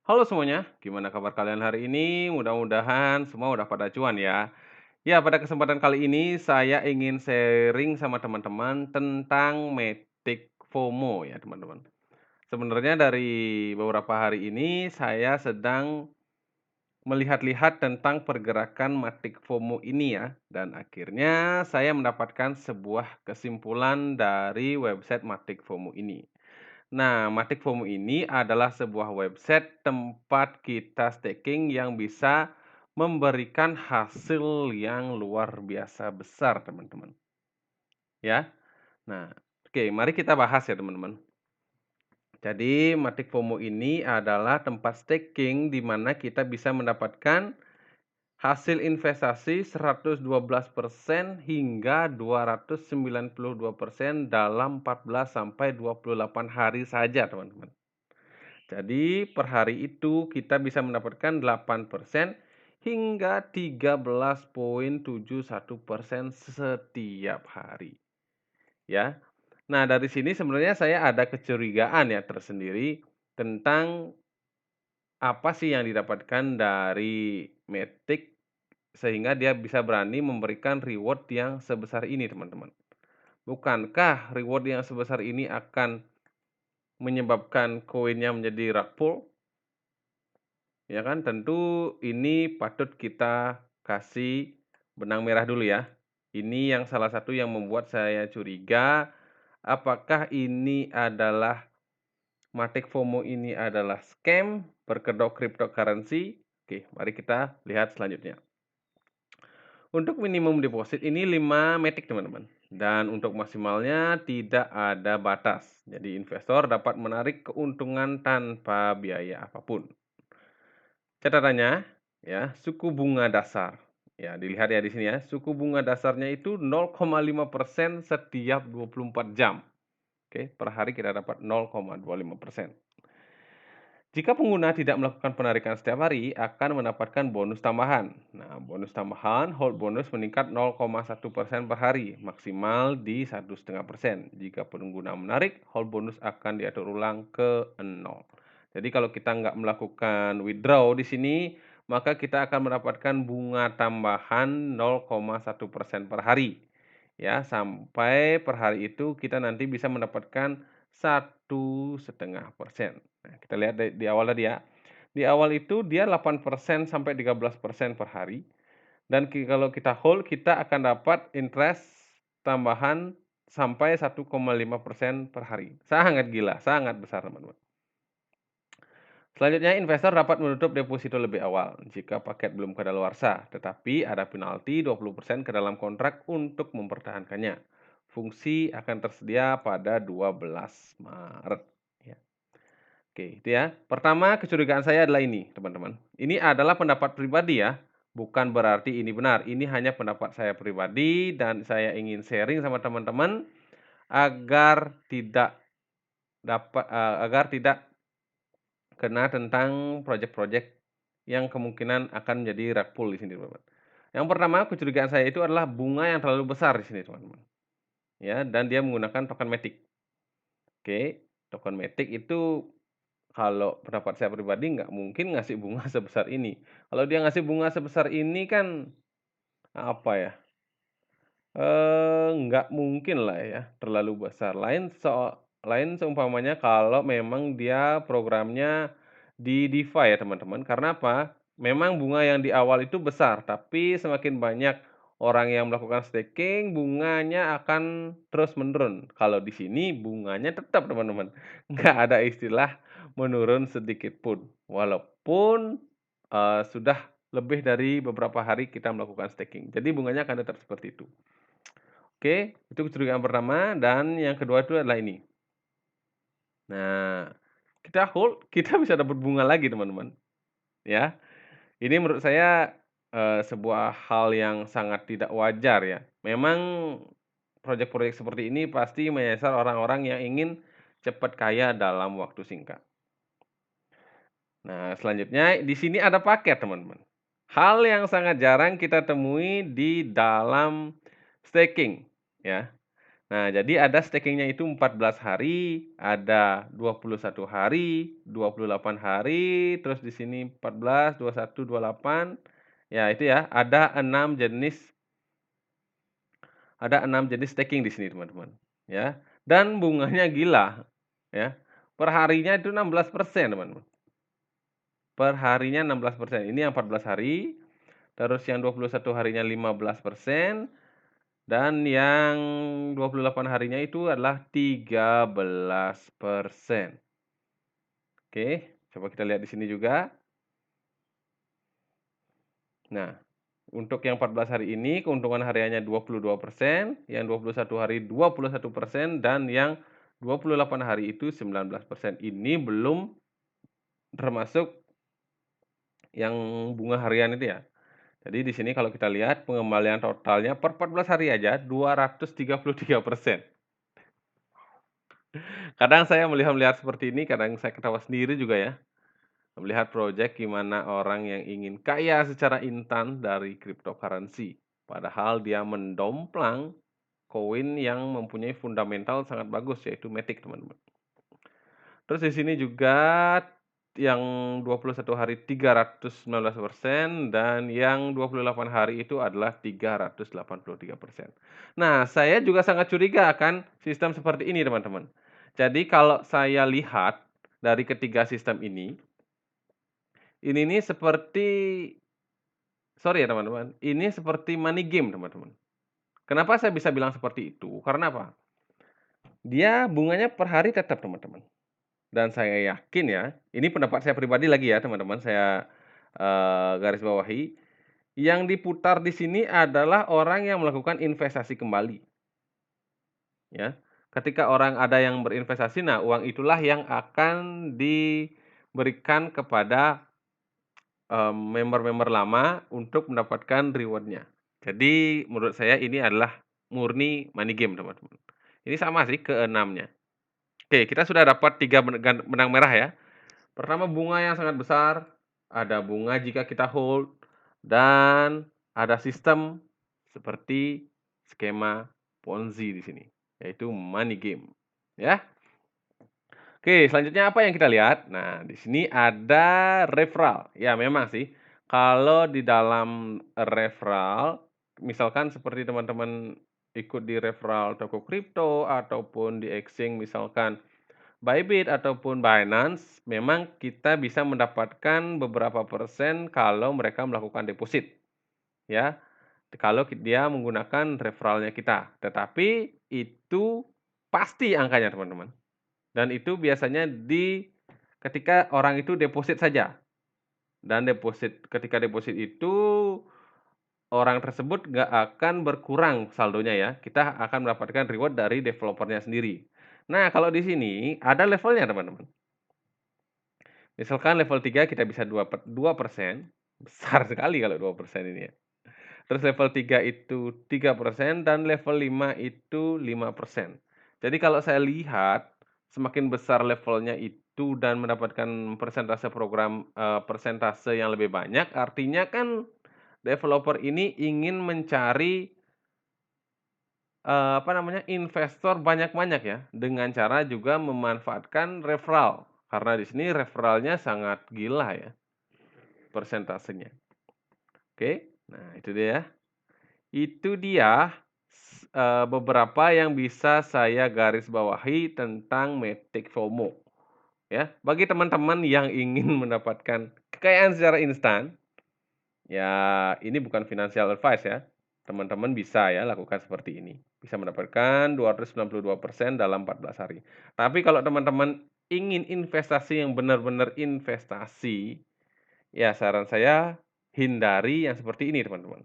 Halo semuanya, gimana kabar kalian hari ini? Mudah-mudahan semua udah pada cuan ya. Ya, pada kesempatan kali ini saya ingin sharing sama teman-teman tentang Matic FOMO ya, teman-teman. Sebenarnya dari beberapa hari ini saya sedang melihat-lihat tentang pergerakan Matic FOMO ini ya, dan akhirnya saya mendapatkan sebuah kesimpulan dari website Matic FOMO ini. Nah, Matic FOMO ini adalah sebuah website tempat kita staking yang bisa memberikan hasil yang luar biasa besar, teman-teman. Ya. Nah, oke, mari kita bahas ya, teman-teman. Jadi, Matic FOMO ini adalah tempat staking di mana kita bisa mendapatkan hasil investasi 112% hingga 292% dalam 14 sampai 28 hari saja, teman-teman. Jadi per hari itu kita bisa mendapatkan 8% hingga 13,71% setiap hari, ya. Nah, dari sini sebenarnya saya ada kecurigaan ya tersendiri tentang apa sih yang didapatkan dari Matic sehingga dia bisa berani memberikan reward yang sebesar ini, teman-teman. Bukankah reward yang sebesar ini akan menyebabkan koinnya menjadi rug pull? Ya kan, tentu ini patut kita kasih benang merah dulu ya. Ini yang salah satu yang membuat saya curiga, apakah ini adalah Matic FOMO ini adalah scam berkedok cryptocurrency? Oke, mari kita lihat selanjutnya. Untuk minimum deposit ini 5 Matic, teman-teman. Dan untuk maksimalnya tidak ada batas. Jadi investor dapat menarik keuntungan tanpa biaya apapun. Catatannya, ya, suku bunga dasar. Ya, dilihat ya di sini ya, suku bunga dasarnya itu 0,5% setiap 24 jam. Oke, per hari kita dapat 0,25%. Jika pengguna tidak melakukan penarikan setiap hari, akan mendapatkan bonus tambahan. Nah, bonus tambahan, hold bonus meningkat 0,1% per hari, maksimal di 1,5%. Jika pengguna menarik, hold bonus akan diatur ulang ke 0. Jadi kalau kita nggak melakukan withdraw di sini, maka kita akan mendapatkan bunga tambahan 0,1% per hari. Ya, sampai per hari itu kita nanti bisa mendapatkan 1,5%. Nah, kita lihat di awal tadi ya. Di awal itu dia 8% sampai 13% per hari, dan kalau kita hold, kita akan dapat interest tambahan sampai 1,5% per hari. Sangat gila, sangat besar, teman-teman. Selanjutnya, investor dapat menutup deposito lebih awal jika paket belum kadaluarsa, tetapi ada penalti 20% ke dalam kontrak untuk mempertahankannya. Fungsi akan tersedia pada 12 Maret. Ya. Oke, itu ya. Pertama, kecurigaan saya adalah ini, teman-teman. Ini adalah pendapat pribadi ya, bukan berarti ini benar. Ini hanya pendapat saya pribadi dan saya ingin sharing sama teman-teman agar agar tidak kena tentang proyek-proyek yang kemungkinan akan menjadi rug pull di sini, teman-teman. Yang pertama, kecurigaan saya itu adalah bunga yang terlalu besar di sini, teman-teman. Ya, dan dia menggunakan token Matic. Oke, token Matic itu kalau pendapat saya pribadi nggak mungkin ngasih bunga sebesar ini. Kalau dia ngasih bunga sebesar ini kan, apa ya, nggak mungkin lah ya, terlalu besar. Lain seumpamanya kalau memang dia programnya di DeFi ya, teman-teman. Karena apa? Memang bunga yang di awal itu besar, tapi semakin banyak orang yang melakukan staking, bunganya akan terus menurun. Kalau di sini bunganya tetap, teman-teman, nggak ada istilah menurun sedikit pun. Walaupun, sudah lebih dari beberapa hari kita melakukan staking. Jadi bunganya akan tetap seperti itu. Oke, itu kecurigaan pertama, dan yang kedua itu adalah ini. Nah, kita hold, kita bisa dapat bunga lagi, teman-teman, ya. Ini menurut saya, sebuah hal yang sangat tidak wajar ya. Memang proyek-proyek seperti ini pasti menyasar orang-orang yang ingin cepat kaya dalam waktu singkat. Nah, selanjutnya di sini ada paket, teman-teman. Hal yang sangat jarang kita temui di dalam staking, ya. Nah, jadi ada stakingnya itu 14 hari, ada 21 hari, 28 hari, terus di sini 14, 21, 28. Ya, itu ya, ada 6 jenis staking di sini, teman-teman, ya. Dan bunganya gila, ya. Per harinya itu 16%, teman-teman. Per harinya 16%. Ini yang 14 hari, terus yang 21 harinya 15%, dan yang 28 harinya itu adalah 13%. Oke, coba kita lihat di sini juga. Nah, untuk yang 14 hari ini keuntungan hariannya 22%, yang 21 hari 21%, dan yang 28 hari itu 19%. Ini belum termasuk yang bunga harian itu ya. Jadi di sini kalau kita lihat pengembalian totalnya per 14 hari aja 233%. Kadang saya melihat seperti ini, kadang saya ketawa sendiri juga ya. Melihat proyek gimana orang yang ingin kaya secara instan dari cryptocurrency. Padahal dia mendomplang koin yang mempunyai fundamental sangat bagus, yaitu Matic, teman-teman. Terus di sini juga yang 21 hari 319% dan yang 28 hari itu adalah 383%. Nah, saya juga sangat curiga akan sistem seperti ini, teman-teman. Jadi kalau saya lihat dari ketiga sistem ini nih seperti sorry ya teman-teman, ini seperti money game, teman-teman. Kenapa saya bisa bilang seperti itu? Karena apa? Dia bunganya per hari tetap, teman-teman. Dan saya yakin ya, ini pendapat saya pribadi lagi ya, teman-teman, saya, garis bawahi, yang diputar di sini adalah orang yang melakukan investasi kembali, ya. Ketika orang ada yang berinvestasi, nah uang itulah yang akan diberikan kepada member-member lama untuk mendapatkan reward-nya. Jadi menurut saya ini adalah murni money game, teman-teman. Ini sama sih keenamnya. Oke, kita sudah dapat 3 benang merah ya. Pertama bunga yang sangat besar, ada bunga jika kita hold, dan ada sistem seperti skema Ponzi di sini, yaitu money game, ya. Oke, selanjutnya apa yang kita lihat? Nah, di sini ada referral. Ya, memang sih, kalau di dalam referral, misalkan seperti teman-teman ikut di referral toko kripto ataupun di exchange misalkan Bybit ataupun Binance, memang kita bisa mendapatkan beberapa persen kalau mereka melakukan deposit, ya. Kalau dia menggunakan referralnya kita. Tetapi itu pasti angkanya, teman-teman. Dan itu biasanya ketika orang itu deposit saja. Dan ketika deposit itu, orang tersebut nggak akan berkurang saldonya ya. Kita akan mendapatkan reward dari developernya sendiri. Nah, kalau di sini ada levelnya, teman-teman. Misalkan level 3 kita bisa 2%, besar sekali kalau 2% ini ya. Terus level 3 itu 3% dan level 5 itu 5%. Jadi kalau saya lihat, semakin besar levelnya itu dan mendapatkan persentase yang lebih banyak, artinya kan developer ini ingin mencari, investor banyak-banyak ya, dengan cara juga memanfaatkan referral. Karena di sini referralnya sangat gila ya, persentasenya. Oke, nah itu dia ya. Itu dia, beberapa yang bisa saya garis bawahi tentang Matic FOMO, ya. Bagi teman-teman yang ingin mendapatkan kekayaan secara instan, ya ini bukan financial advice ya, teman-teman bisa ya lakukan seperti ini. Bisa mendapatkan 292% dalam 14 hari. Tapi kalau teman-teman ingin investasi yang benar-benar investasi, ya saran saya hindari yang seperti ini, teman-teman.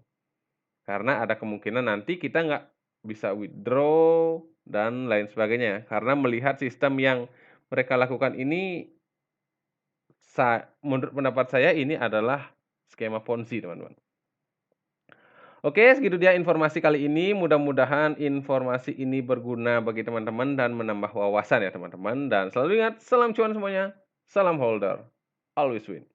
Karena ada kemungkinan nanti kita nggak bisa withdraw dan lain sebagainya. Karena melihat sistem yang mereka lakukan ini, menurut pendapat saya ini adalah skema Ponzi, teman-teman. Oke, segitu dia informasi kali ini. Mudah-mudahan informasi ini berguna bagi teman-teman dan menambah wawasan ya teman-teman. Dan selalu ingat, salam cuan semuanya, salam holder, always win.